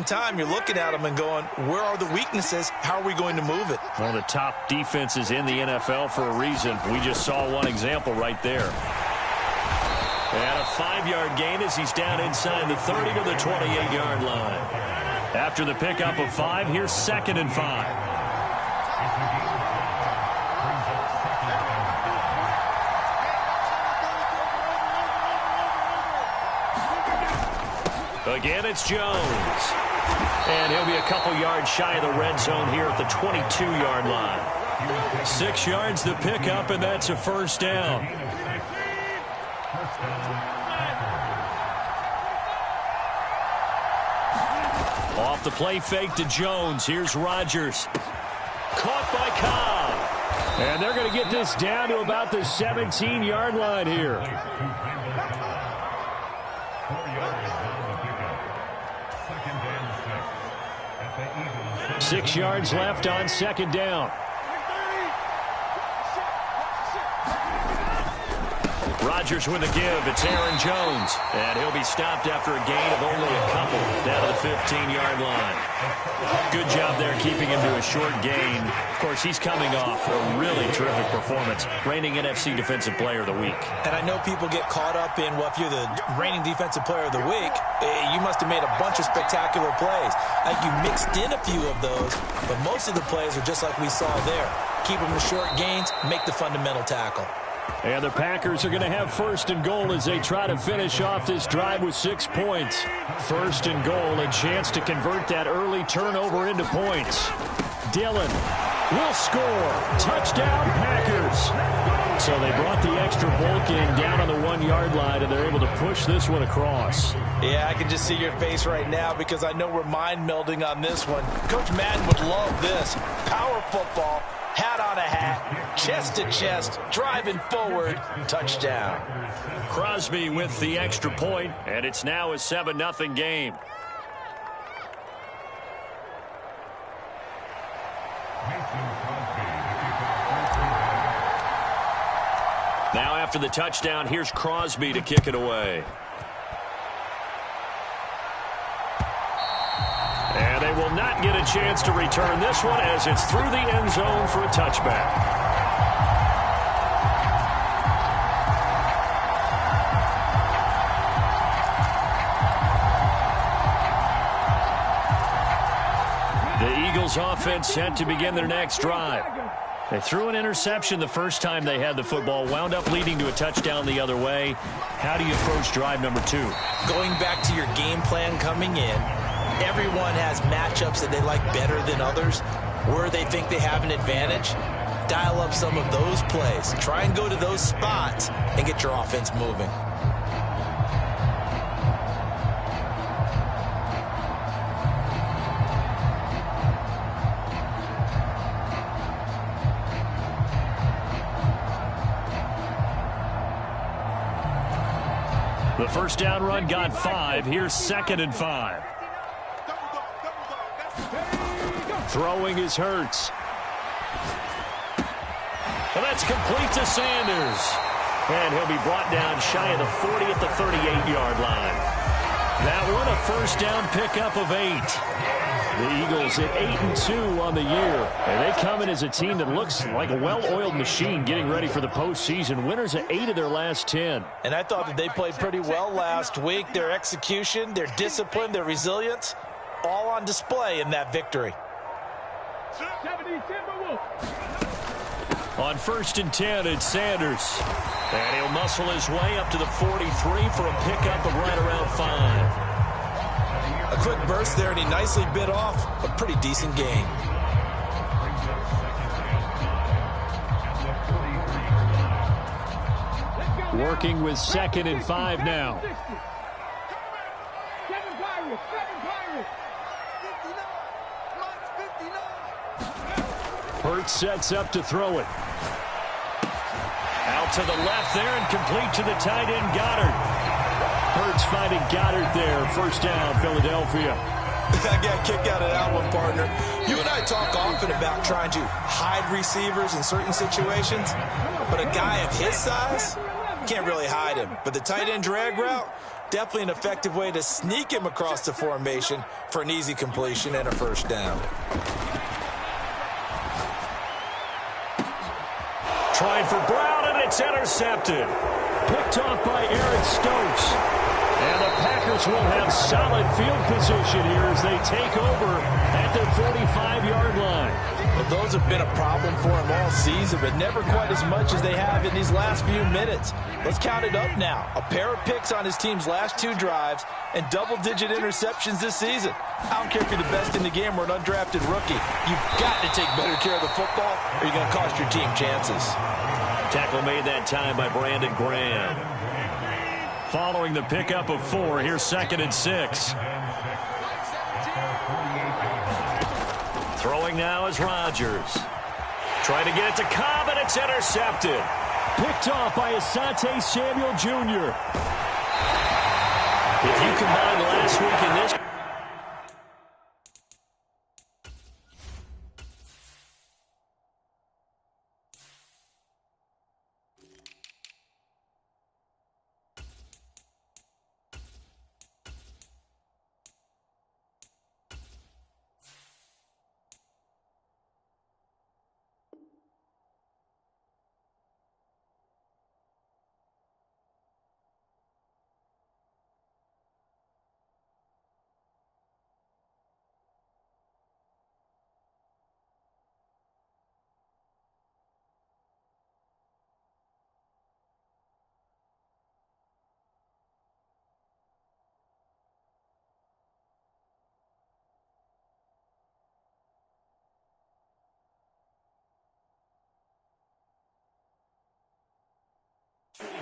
same time, you're looking at them and going, where are the weaknesses? How are we going to move it? One of the top defenses in the NFL for a reason. We just saw one example right there. And a 5-yard gain as he's down inside the 30 to the 28-yard line. After the pickup of 5, here's 2nd and 5. Again, it's Jones. And he'll be a couple yards shy of the red zone here at the 22-yard line. 6 yards the pickup, and that's a first down. Off the play fake to Jones. Here's Rodgers. Caught by Cobb. And they're going to get this down to about the 17-yard line here. 6 yards left on 2nd down. Rodgers with a give. It's Aaron Jones. And he'll be stopped after a gain of only a couple down to the 15-yard line. Good job there keeping him to a short gain. Of course, he's coming off a really terrific performance. Reigning NFC Defensive Player of the Week. And I know people get caught up in, well, if you're the reigning Defensive Player of the Week, you must have made a bunch of spectacular plays. I think you mixed in a few of those, but most of the plays are just like we saw there. Keep them to short gains, make the fundamental tackle. And the Packers are going to have 1st and goal as they try to finish off this drive with 6 points. 1st and goal, a chance to convert that early turnover into points. Dillon will score. Touchdown, Packers. So they brought the extra bulk in down on the 1-yard line, and they're able to push this one across. Yeah, I can just see your face right now because I know we're mind melding on this one. Coach Madden would love this. Power football. Hat on a hat, chest to chest, driving forward, touchdown. Crosby with the extra point, and it's now a 7-0 game. Now after the touchdown, here's Crosby to kick it away. And they will not get a chance to return this one as it's through the end zone for a touchback. The Eagles offense set to begin their next drive. They threw an interception the first time they had the football, wound up leading to a touchdown the other way. How do you approach drive number 2? Going back to your game plan coming in, everyone has matchups that they like better than others, where they think they have an advantage. Dial up some of those plays. Try and go to those spots and get your offense moving. The first down run got 5. Here's 2nd and 5. Throwing is Hurts. And that's complete to Sanders. And he'll be brought down shy of the 40 at the 38-yard line. That one a first down pickup of 8. The Eagles at 8-2 on the year. And they come in as a team that looks like a well-oiled machine getting ready for the postseason. Winners at 8 of their last 10. And I thought that they played pretty well last week. Their execution, their discipline, their resilience, all on display in that victory. On 1st and 10, it's Sanders. And he'll muscle his way up to the 43 for a pickup of right around 5. A quick burst there, and he nicely bit off a pretty decent gain. Working with 2nd and 5 now. Hurts sets up to throw it. Out to the left there and complete to the tight end, Goddard. Hurts finding Goddard there. First down, Philadelphia. I got a kick out of that one, partner. You and I talk often about trying to hide receivers in certain situations, but a guy of his size can't really hide him. But the tight end drag route, definitely an effective way to sneak him across the formation for an easy completion and a first down. Trying for Brown, and it's intercepted. Picked off by Aaron Stokes. And the Packers will have solid field position here as they take over at their 45-yard line. Well, those have been a problem for him all season, but never quite as much as they have in these last few minutes. Let's count it up now. A pair of picks on his team's last 2 drives and double-digit interceptions this season. I don't care if you're the best in the game or an undrafted rookie. You've got to take better care of the football or you're going to cost your team chances. Tackle made that time by Brandon Graham. Following the pickup of 4, here's 2nd and 6. Throwing now is Rodgers. Trying to get it to Cobb, and it's intercepted. Picked off by Asante Samuel Jr. If you combine last week and this...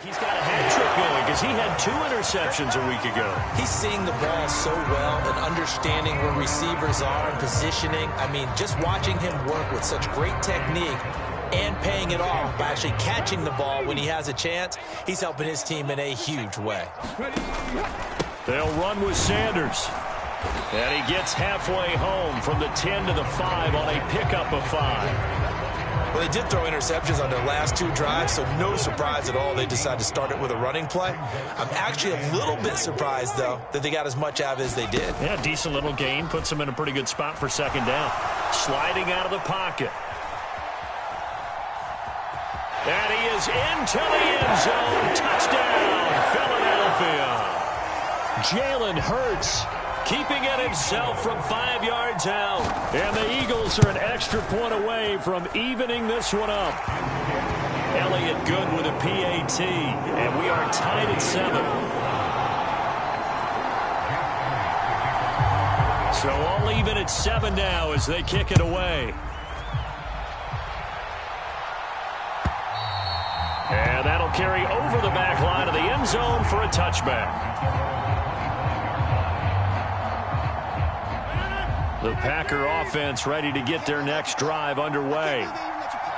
He's got a hat trick going because he had 2 interceptions a week ago. He's seeing the ball so well and understanding where receivers are and positioning. I mean, just watching him work with such great technique and paying it off by actually catching the ball when he has a chance, he's helping his team in a huge way. They'll run with Sanders. And he gets halfway home from the 10 to the 5 on a pickup of 5. Well, they did throw interceptions on their last 2 drives, so no surprise at all they decided to start it with a running play. I'm actually a little bit surprised, though, that they got as much out of it as they did. Yeah, decent little gain. Puts them in a pretty good spot for 2nd down. Sliding out of the pocket. And he is into the end zone. Touchdown, Philadelphia. Jalen Hurts keeping it himself from 5 yards out. And the Eagles are an extra point away from evening this one up. Elliott good with a PAT. And we are tied at 7. So all even at 7 now as they kick it away. And that'll carry over the back line of the end zone for a touchback. The Packer offense ready to get their next drive underway.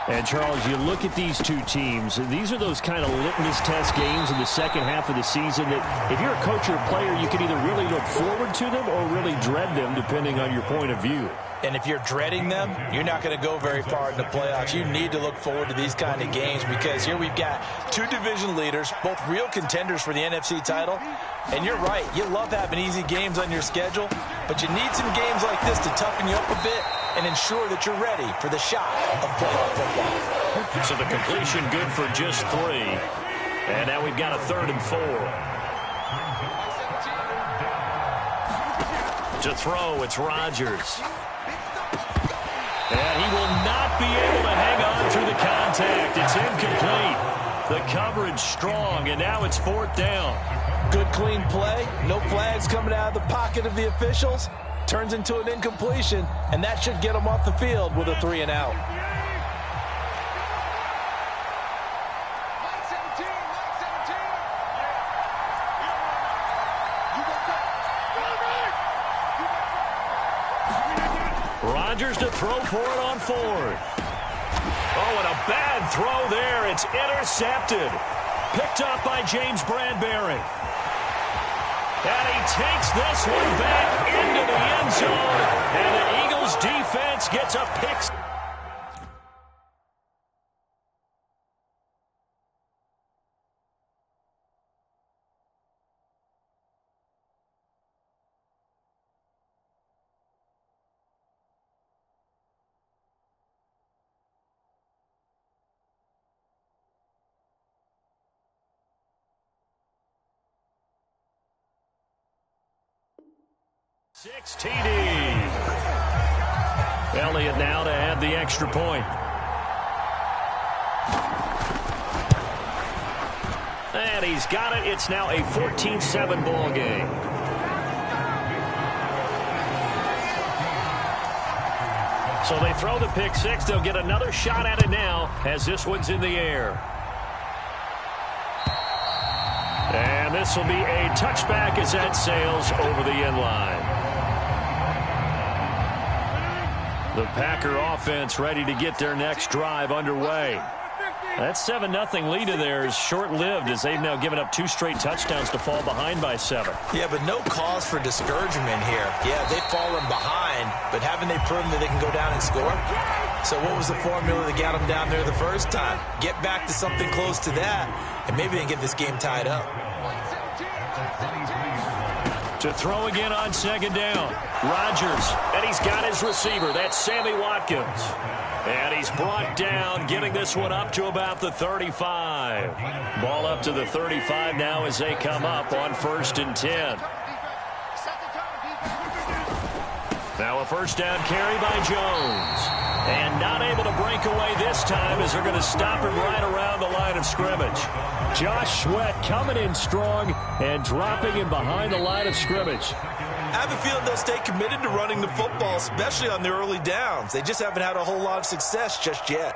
And, Charles, you look at these 2 teams, and these are those kind of litmus test games in the second half of the season that if you're a coach or a player, you can either really look forward to them or really dread them, depending on your point of view. And if you're dreading them, you're not going to go very far in the playoffs. You need to look forward to these kind of games because here we've got 2 division leaders, both real contenders for the NFC title. And you're right, you love having easy games on your schedule, but you need some games like this to toughen you up a bit and ensure that you're ready for the shock of playoff football. So the completion good for just 3. And now we've got a 3rd and 4. To throw, it's Rodgers. And he will not be able to hang on through the contact. It's incomplete. The coverage strong, and now it's 4th down. Good, clean play. No flags coming out of the pocket of the officials. Turns into an incompletion, and that should get them off the field with a 3 and out. Rodgers to throw for it on 4th. Oh, and a bad throw there. It's intercepted. Picked up by James Bradbury. And he takes this one back into the end zone. And the Eagles defense gets a pick. 6 TD. Elliott now to add the extra point. And he's got it. It's now a 14-7 ball game. So they throw the pick six. They'll get another shot at it now as this one's in the air. And this will be a touchback as that sails over the end line. The Packer offense ready to get their next drive underway. That 7-0 lead of theirs is short-lived as they've now given up 2 straight touchdowns to fall behind by 7. Yeah, but no cause for discouragement here. Yeah, they've fallen behind, but haven't they proven that they can go down and score? So what was the formula that got them down there the first time? Get back to something close to that, and maybe they can get this game tied up. To throw again on second down. Rodgers, and he's got his receiver. That's Sammy Watkins. And he's brought down, getting this one up to about the 35. Ball up to the 35 now as they come up on 1st and 10. Now a first down carry by Jones. And not able to break away this time as they're going to stop him right around the line of scrimmage. Josh Sweat coming in strong and dropping him behind the line of scrimmage. I have a feeling they'll stay committed to running the football, especially on the early downs. They just haven't had a whole lot of success just yet.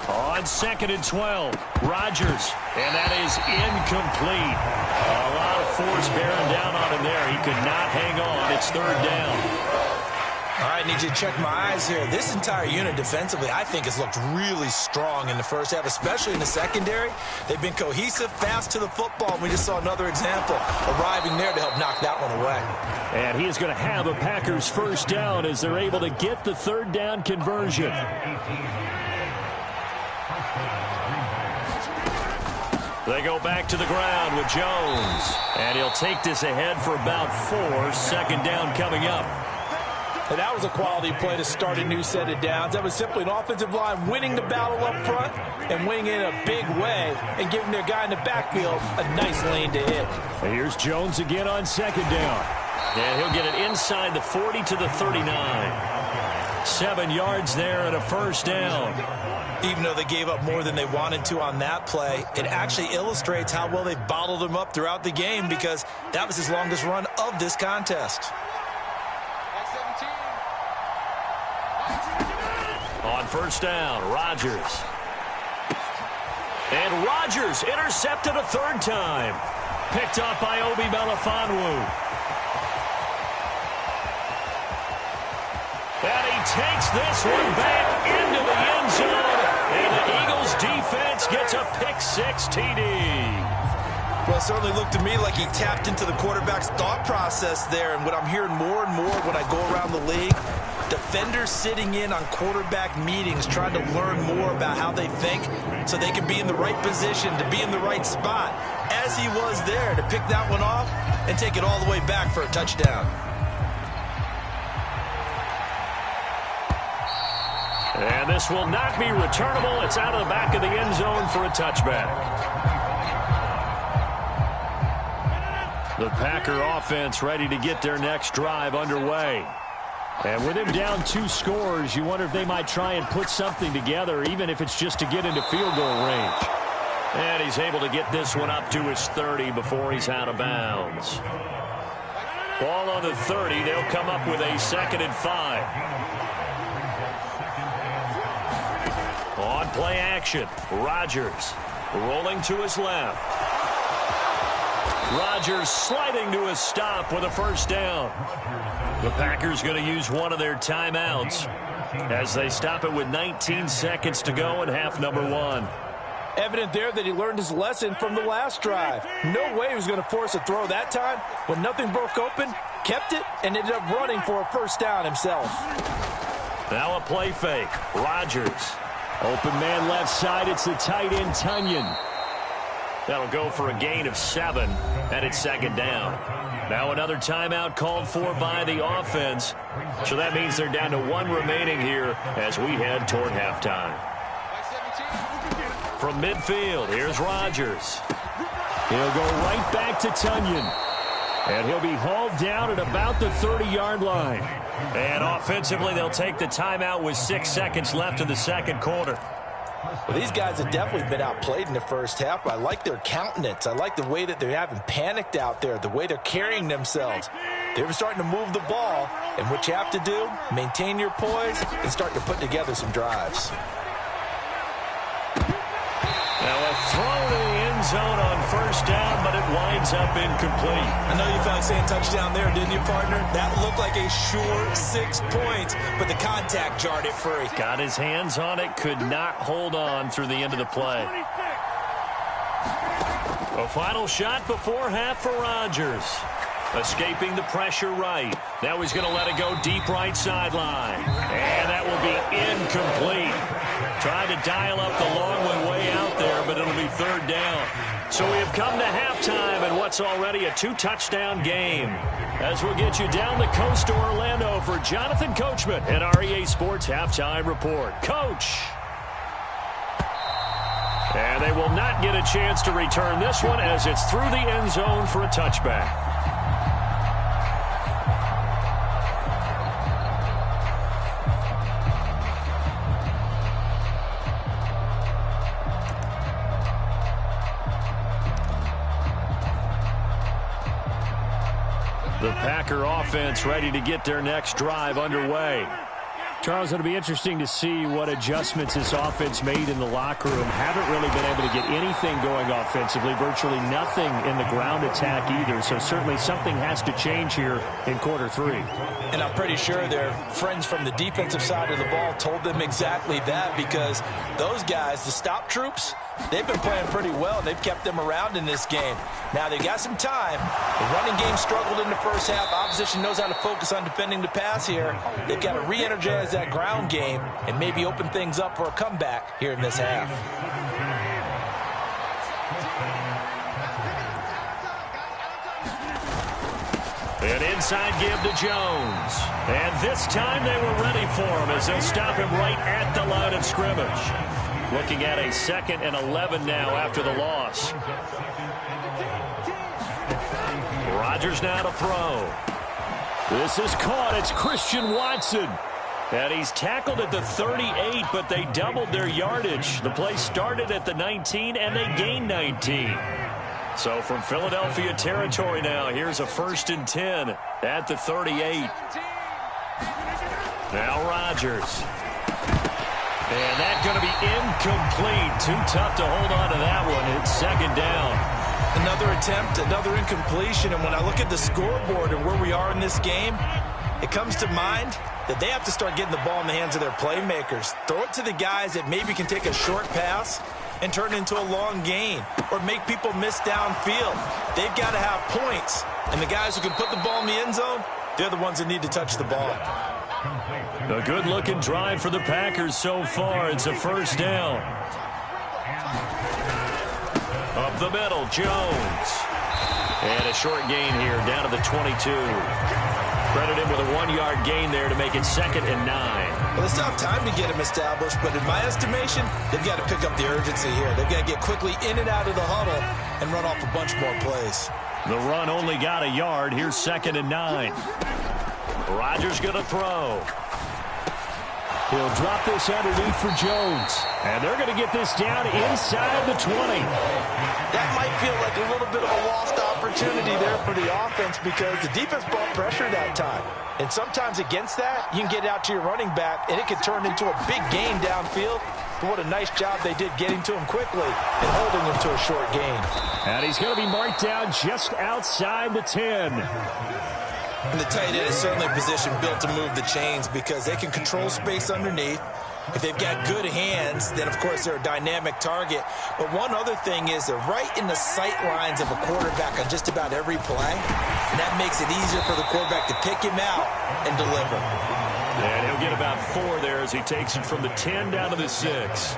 On 2nd and 12, Rodgers, and that is incomplete. A lot of force bearing down on him there. He could not hang on. It's 3rd down. All right, need you to check my eyes here. This entire unit defensively, I think, has looked really strong in the first half, especially in the secondary. They've been cohesive, fast to the football, and we just saw another example arriving there to help knock that one away. And he is going to have a Packers first down as they're able to get the 3rd down conversion. They go back to the ground with Jones. And he'll take this ahead for about 4. 2nd down coming up. And that was a quality play to start a new set of downs. That was simply an offensive line winning the battle up front and winning in a big way and giving their guy in the backfield a nice lane to hit. And here's Jones again on 2nd down. And he'll get it inside the 40 to the 39. 7 yards there and a first down. Even though they gave up more than they wanted to on that play, it actually illustrates how well they bottled him up throughout the game because that was his longest run of this contest. On first down, Rodgers. And Rodgers intercepted a 3rd time. Picked up by Obi Melifonwu. And he takes this one back into the end zone. And the Eagles defense gets a pick 6 TD. Well, it certainly looked to me like he tapped into the quarterback's thought process there. And what I'm hearing more and more when I go around the league, defenders sitting in on quarterback meetings trying to learn more about how they think so they can be in the right position to be in the right spot, as he was there to pick that one off and take it all the way back for a touchdown. And this will not be returnable. It's out of the back of the end zone for a touchback. The Packer offense ready to get their next drive underway. And with him down 2 scores, you wonder if they might try and put something together, even if it's just to get into field goal range. And he's able to get this one up to his 30 before he's out of bounds. Ball on the 30. They'll come up with a 2nd and 5. On play action, Rodgers rolling to his left. Rodgers sliding to a stop with a first down. The Packers going to use one of their timeouts as they stop it with 19 seconds to go in half number 1. Evident there that he learned his lesson from the last drive. No way he was going to force a throw that time. When nothing broke open, kept it, and ended up running for a first down himself. Now a play fake. Rodgers. Open man left side. It's the tight end, Tunyon. That'll go for a gain of 7, and it's 2nd down. Now another timeout called for by the offense. So that means they're down to 1 remaining here as we head toward halftime. From midfield, here's Rodgers. He'll go right back to Tunyon. And he'll be hauled down at about the 30-yard line. And offensively, they'll take the timeout with 6 seconds left in the second quarter. Well, these guys have definitely been outplayed in the first half. I like their countenance. I like the way that they haven't panicked out there, the way they're carrying themselves. They're starting to move the ball, and what you have to do, maintain your poise and start to put together some drives. Now a throw to the end zone on first down, but it winds up incomplete. I know you felt like saying touchdown there, didn't you, partner? That looked like a sure 6 points, but the contact jarred it free. Got his hands on it, could not hold on through the end of the play. A final shot before half for Rodgers. Escaping the pressure right. Now he's going to let it go deep right sideline. And that will be incomplete. Trying to dial up the long one way out there, but it'll be third down. So we have come to halftime in what's already a 2-touchdown game. As we'll get you down the coast to Orlando for Jonathan Coachman at our EA Sports Halftime Report. Coach! And they will not get a chance to return this one as it's through the end zone for a touchback. The Packer offense ready to get their next drive underway. Charles, it'll be interesting to see what adjustments this offense made in the locker room. Haven't really been able to get anything going offensively, virtually nothing in the ground attack either. So certainly something has to change here in quarter 3. And I'm pretty sure their friends from the defensive side of the ball told them exactly that, because those guys, the stop troops, they've been playing pretty well. They've kept them around in this game. Now, they got some time. The running game struggled in the first half. Opposition knows how to focus on defending the pass here. They've got to re-energize that ground game and maybe open things up for a comeback here in this half. An inside give to Jones. And this time they were ready for him as they'll stop him right at the line of scrimmage. Looking at a 2nd and 11 now after the loss. Rodgers now to throw. This is caught. It's Christian Watson. And he's tackled at the 38, but they doubled their yardage. The play started at the 19, and they gained 19. So from Philadelphia territory now, here's a 1st and 10 at the 38. Now Rodgers. And that's going to be incomplete. Too tough to hold on to that one. It's 2nd down. Another attempt, another incompletion. And when I look at the scoreboard and where we are in this game, it comes to mind that they have to start getting the ball in the hands of their playmakers. Throw it to the guys that maybe can take a short pass and turn it into a long gain, or make people miss downfield. They've got to have points. And the guys who can put the ball in the end zone, they're the ones that need to touch the ball. A good-looking drive for the Packers so far. It's a 1st down. Up the middle, Jones. And a short gain here, down to the 22. Credit him with a 1-yard gain there to make it 2nd and 9. Well, they still have time to get him established, but in my estimation, they've got to pick up the urgency here. They've got to get quickly in and out of the huddle and run off a bunch more plays. The run only got a yard. Here's 2nd and 9. Rodgers going to throw. He'll drop this underneath for Jones. And they're going to get this down inside the 20. That might feel like a little bit of a lost opportunity there for the offense, because the defense brought pressure that time. And sometimes against that, you can get out to your running back, and it can turn into a big gain downfield. But what a nice job they did getting to him quickly and holding him to a short gain. And he's going to be marked down just outside the 10. And the tight end is certainly a position built to move the chains, because they can control space underneath. If they've got good hands, then, of course, they're a dynamic target. But one other thing is they're right in the sight lines of a quarterback on just about every play. And that makes it easier for the quarterback to pick him out and deliver. And he'll get about 4 there as he takes it from the 10 down to the 6.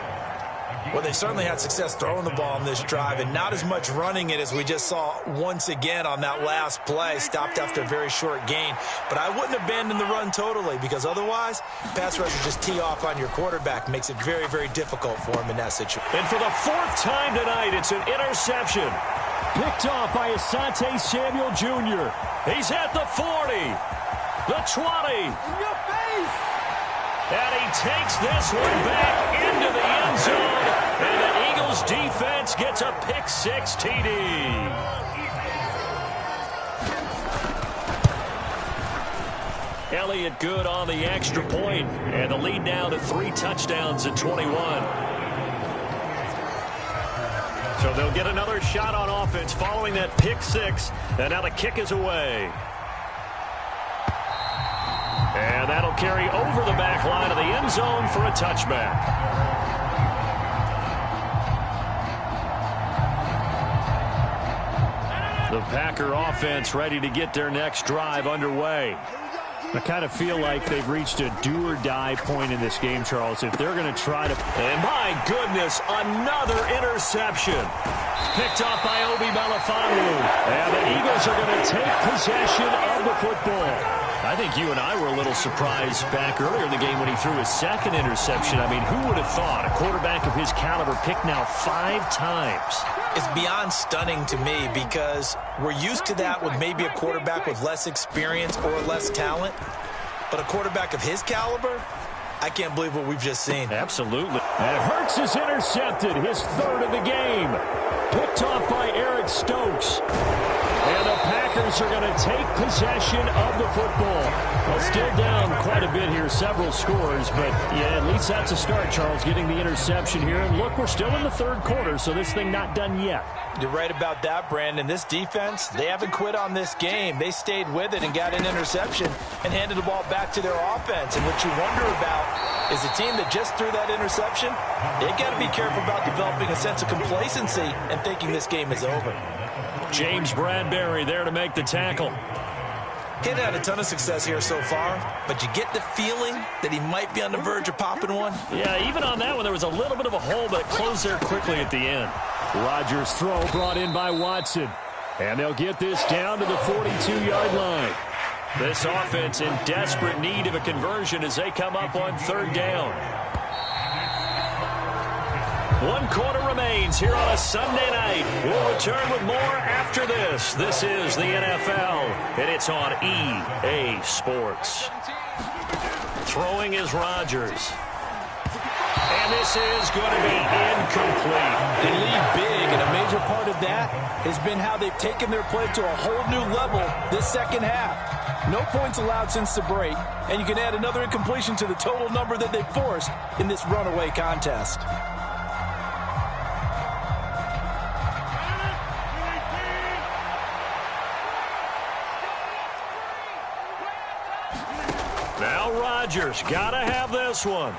Well, they certainly had success throwing the ball on this drive and not as much running it as we just saw once again on that last play. Stopped after a very short gain. But I wouldn't abandon the run totally because otherwise, pass rushers just tee off on your quarterback. Makes it very, very difficult for him in that situation. And for the fourth time tonight, it's an interception. Picked off by Asante Samuel Jr. He's at the 40, the 20. And he takes this one back into the end zone. And the Eagles defense gets a pick-6 TD. Elliott good on the extra point. And the lead now to 3 touchdowns at 21. So they'll get another shot on offense following that pick-6. And now the kick is away. And that'll carry over the back line of the end zone for a touchback. The Packer offense ready to get their next drive underway. I kind of feel like they've reached a do-or-die point in this game, Charles. If they're going to try to... And my goodness, another interception. Picked up by Obi Melifonwu. And the Eagles are going to take possession of the football. I think you and I were a little surprised back earlier in the game when he threw his second interception. I mean, who would have thought a quarterback of his caliber picked now 5 times? It's beyond stunning to me because we're used to that with maybe a quarterback with less experience or less talent. But a quarterback of his caliber, I can't believe what we've just seen. Absolutely. And Hurts is intercepted, his 3rd of the game. Picked off by Eric Stokes. And the Packers are going to take possession of the football. Well, still down quite a bit here, several scores. But, yeah, at least that's a start, Charles, getting the interception here. And, look, we're still in the 3rd quarter, so this thing not done yet. You're right about that, Brandon. This defense, they haven't quit on this game. They stayed with it and got an interception and handed the ball back to their offense. And what you wonder about is the team that just threw that interception, they got to be careful about developing a sense of complacency and thinking this game is over. James Bradbury there to make the tackle. He had a ton of success here so far, but you get the feeling that he might be on the verge of popping one. Yeah, even on that one, there was a little bit of a hole, but it closed there quickly at the end. Rodgers' throw brought in by Watson. And they'll get this down to the 42-yard line. This offense in desperate need of a conversion as they come up on 3rd down. 1 quarter remains here on a Sunday night. We'll return with more after this. This is the NFL, and it's on EA Sports. Throwing is Rodgers. And this is going to be incomplete. They lead big, and a major part of that has been how they've taken their play to a whole new level this second half. No points allowed since the break, and you can add another incompletion to the total number that they forced in this runaway contest. Now Rodgers got to have this one.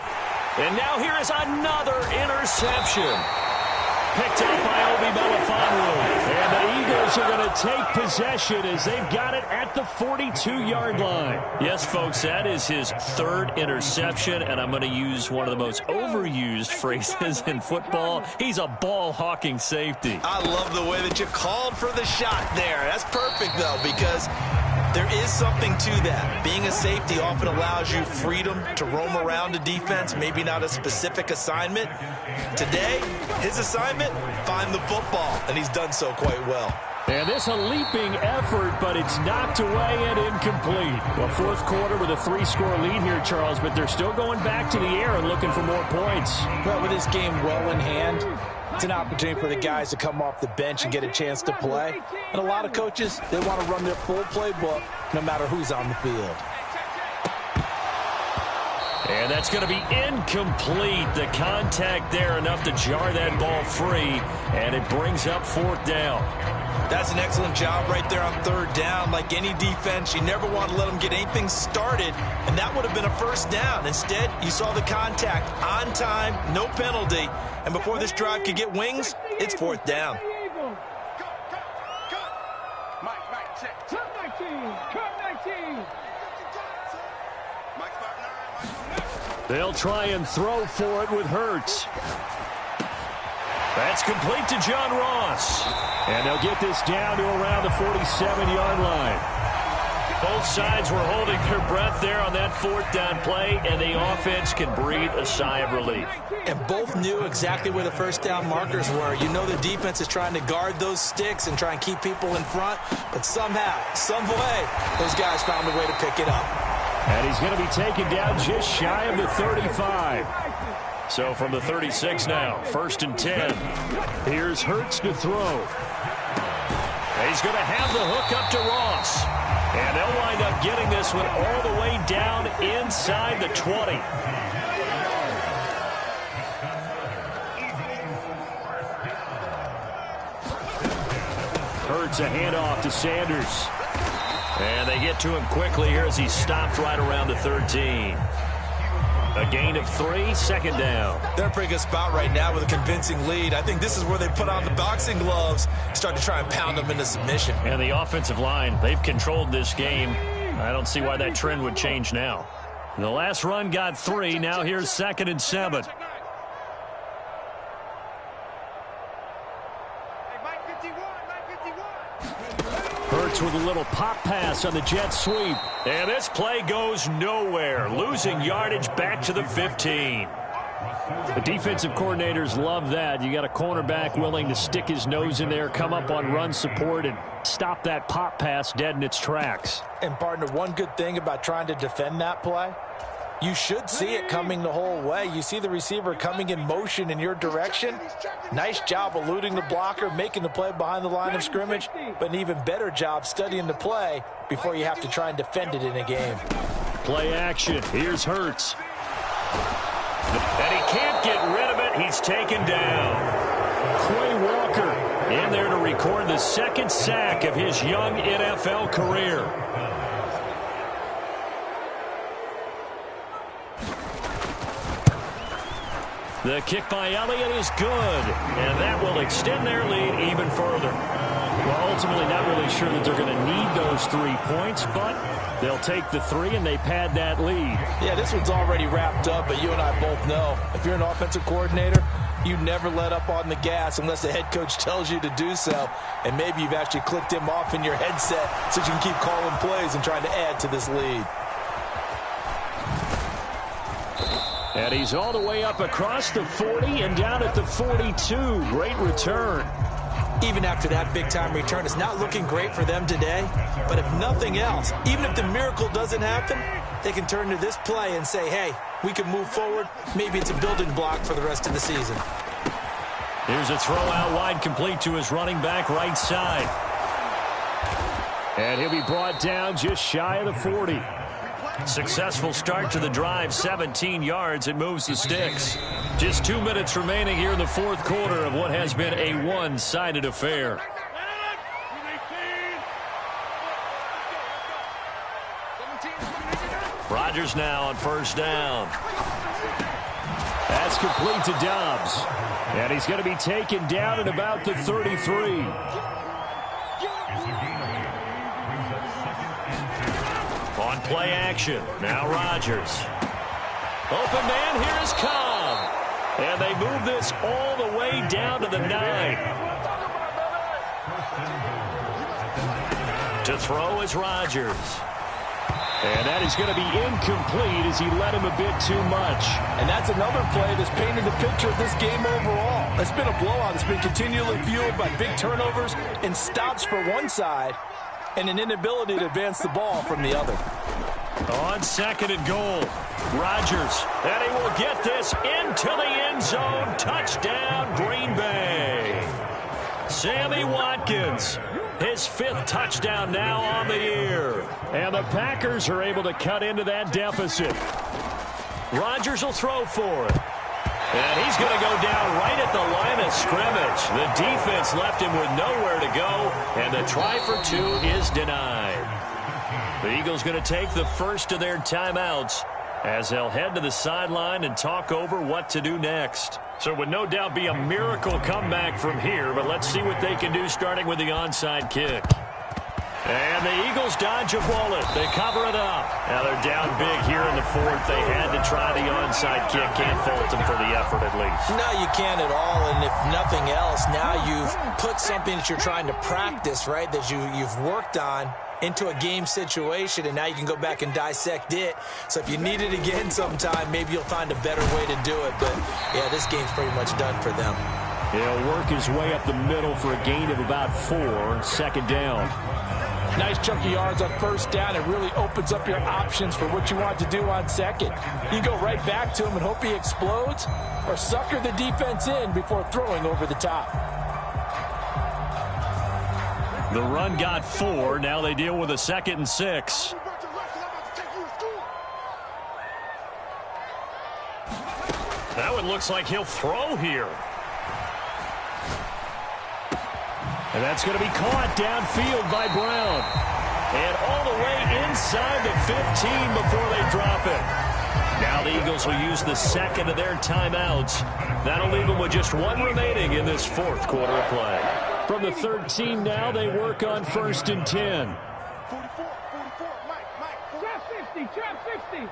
And now here is another interception. Picked up by Obi Melifonwu. And the Eagles are going to take possession as they've got it at the 42-yard line. Yes, folks, that is his 3rd interception, and I'm going to use one of the most overused phrases in football. He's a ball-hawking safety. I love the way that you called for the shot there. That's perfect, though, because there is something to that. Being a safety often allows you freedom to roam around a defense, maybe not a specific assignment. Today, his assignment, find the football, and he's done so quite well. And this a leaping effort, but it's knocked away and incomplete. Well, 4th quarter with a 3-score lead here, Charles, but they're still going back to the air and looking for more points. Well, with this game well in hand, it's an opportunity for the guys to come off the bench and get a chance to play. And a lot of coaches, they want to run their full playbook no matter who's on the field. And that's going to be incomplete. The contact there enough to jar that ball free, and it brings up 4th down. That's an excellent job right there on 3rd down. Like any defense, you never want to let them get anything started, and that would have been a 1st down. Instead, you saw the contact on time, no penalty, and before this drive could get wings, it's 4th down. They'll try and throw for it with Hurts. That's complete to John Ross. And they'll get this down to around the 47-yard line. Both sides were holding their breath there on that fourth down play, and the offense can breathe a sigh of relief. And both knew exactly where the first down markers were. You know the defense is trying to guard those sticks and try and keep people in front, but somehow, some way, those guys found a way to pick it up. And he's going to be taken down just shy of the 35. So from the 36 now, 1st and 10. Here's Hurts to throw. He's going to have the hook up to Ross. And they'll wind up getting this one all the way down inside the 20. Hurts a handoff to Sanders. And they get to him quickly here as he's stopped right around the 13. A gain of 3, 2nd down. They're in a pretty good spot right now with a convincing lead. I think this is where they put on the boxing gloves, start to try and pound them into submission. And the offensive line, they've controlled this game. I don't see why that trend would change now. The last run got 3. Now here's 2nd and 7. Hurts with a little pop pass on the jet sweep. And this play goes nowhere. Losing yardage back to the 15. The defensive coordinators love that. You got a cornerback willing to stick his nose in there, come up on run support, and stop that pop pass dead in its tracks. And, partner, one good thing about trying to defend that play, you should see it coming the whole way. You see the receiver coming in motion in your direction. Nice job eluding the blocker, making the play behind the line of scrimmage, but an even better job studying the play before you have to try and defend it in a game. Play action. Here's Hurts. And he can't get rid of it. He's taken down. Quay Walker in there to record the 2nd sack of his young NFL career. The kick by Elliott is good, and that will extend their lead even further. Well, ultimately not really sure that they're going to need those 3 points, but they'll take the 3 and they pad that lead. Yeah, this one's already wrapped up, but you and I both know if you're an offensive coordinator, you never let up on the gas unless the head coach tells you to do so, and maybe you've actually clicked him off in your headset so you can keep calling plays and trying to add to this lead. And he's all the way up across the 40 and down at the 42. Great return. Even after that big-time return, it's not looking great for them today. But if nothing else, even if the miracle doesn't happen, they can turn to this play and say, hey, we can move forward. Maybe it's a building block for the rest of the season. Here's a throw out wide, complete to his running back right side. And he'll be brought down just shy of the 40. Successful start to the drive, 17 yards. It moves the sticks. Just 2 minutes remaining here in the 4th quarter of what has been a one-sided affair. Rodgers now on 1st down. That's complete to Dobbs. And he's going to be taken down at about the 33. On play action, now Rodgers. Open man, here is Cobb. And they move this all the way down to the 9. To throw is Rodgers. And that is going to be incomplete as he led him a bit too much. And that's another play that's painted the picture of this game overall. It's been a blowout. It's been continually fueled by big turnovers and stops for one side and an inability to advance the ball from the other. On 2nd and goal, Rodgers. And he will get this into the end zone. Touchdown, Green Bay. Sammy Watkins, his 5th touchdown now on the year. And the Packers are able to cut into that deficit. Rodgers will throw for it. And he's going to go down right at the line of scrimmage. The defense left him with nowhere to go, and the try for 2 is denied. The Eagles going to take the first of their timeouts as they'll head to the sideline and talk over what to do next. So it would no doubt be a miracle comeback from here, but let's see what they can do starting with the onside kick. And the Eagles dodge a bullet. They cover it up. Now they're down big here in the fourth. They had to try the onside kick. Can't fault them for the effort at least. No, you can't at all. And if nothing else, now you've put something that you're trying to practice, right, that you've worked on into a game situation, and now you can go back and dissect it. So if you need it again sometime, maybe you'll find a better way to do it. But, yeah, this game's pretty much done for them. He'll work his way up the middle for a gain of about 4. Second down. Nice chunk of yards on first down. It really opens up your options for what you want to do on second. You go right back to him and hope he explodes, or sucker the defense in before throwing over the top. The run got 4. Now they deal with a 2nd and 6. That one looks like he'll throw here. And that's going to be caught downfield by Brown. And all the way inside the 15 before they drop it. Now the Eagles will use the second of their timeouts. That'll leave them with just 1 remaining in this fourth quarter of play. From the 13 now, they work on 1st and 10. 44, Mike. Trap 60.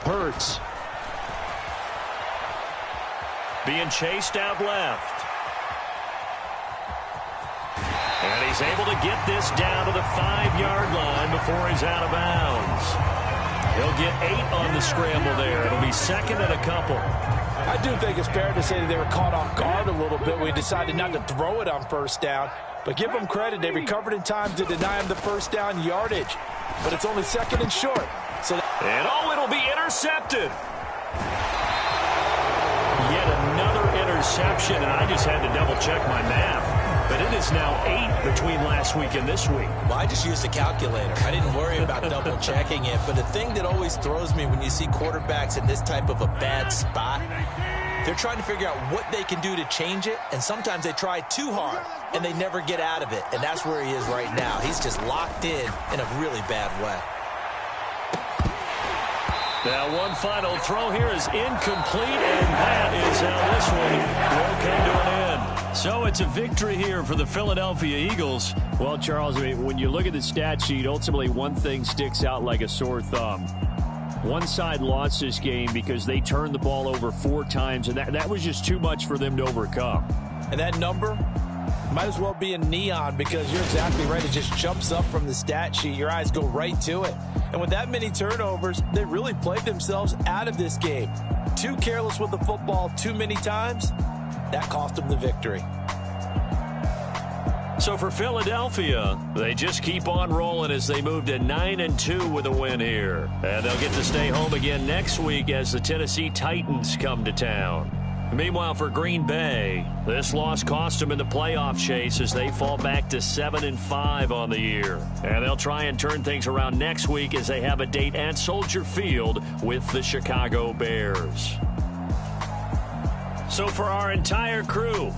Hurts. Being chased out left. And he's able to get this down to the 5-yard line before he's out of bounds. He'll get 8 on the scramble there. It'll be 2nd and a couple. I do think it's fair to say that they were caught off guard a little bit. We decided not to throw it on first down. But give them credit. They recovered in time to deny him the first down yardage. But it's only 2nd and short. And it'll be intercepted. Yet another interception, and I just had to double-check my math. But it is now 8 between last week and this week. Well, I just used a calculator. I didn't worry about double-checking it. But the thing that always throws me when you see quarterbacks in this type of a bad spot, they're trying to figure out what they can do to change it. And sometimes they try too hard, and they never get out of it. And that's where he is right now. He's just locked in a really bad way. Now one final throw here is incomplete, and that is how this one will come to an end. So it's a victory here for the Philadelphia Eagles. Well, Charles, I mean, when you look at the stat sheet, ultimately one thing sticks out like a sore thumb. One side lost this game because they turned the ball over 4 times, and that was just too much for them to overcome. And that number might as well be in neon, because you're exactly right. It just jumps up from the stat sheet. Your eyes go right to it. And with that many turnovers, they really played themselves out of this game. Too careless with the football too many times. That cost them the victory. So for Philadelphia, they just keep on rolling as they move to 9-2 with a win here. And they'll get to stay home again next week as the Tennessee Titans come to town. Meanwhile, for Green Bay, this loss cost them in the playoff chase as they fall back to 7-5 on the year. And they'll try and turn things around next week as they have a date at Soldier Field with the Chicago Bears. So for our entire crew,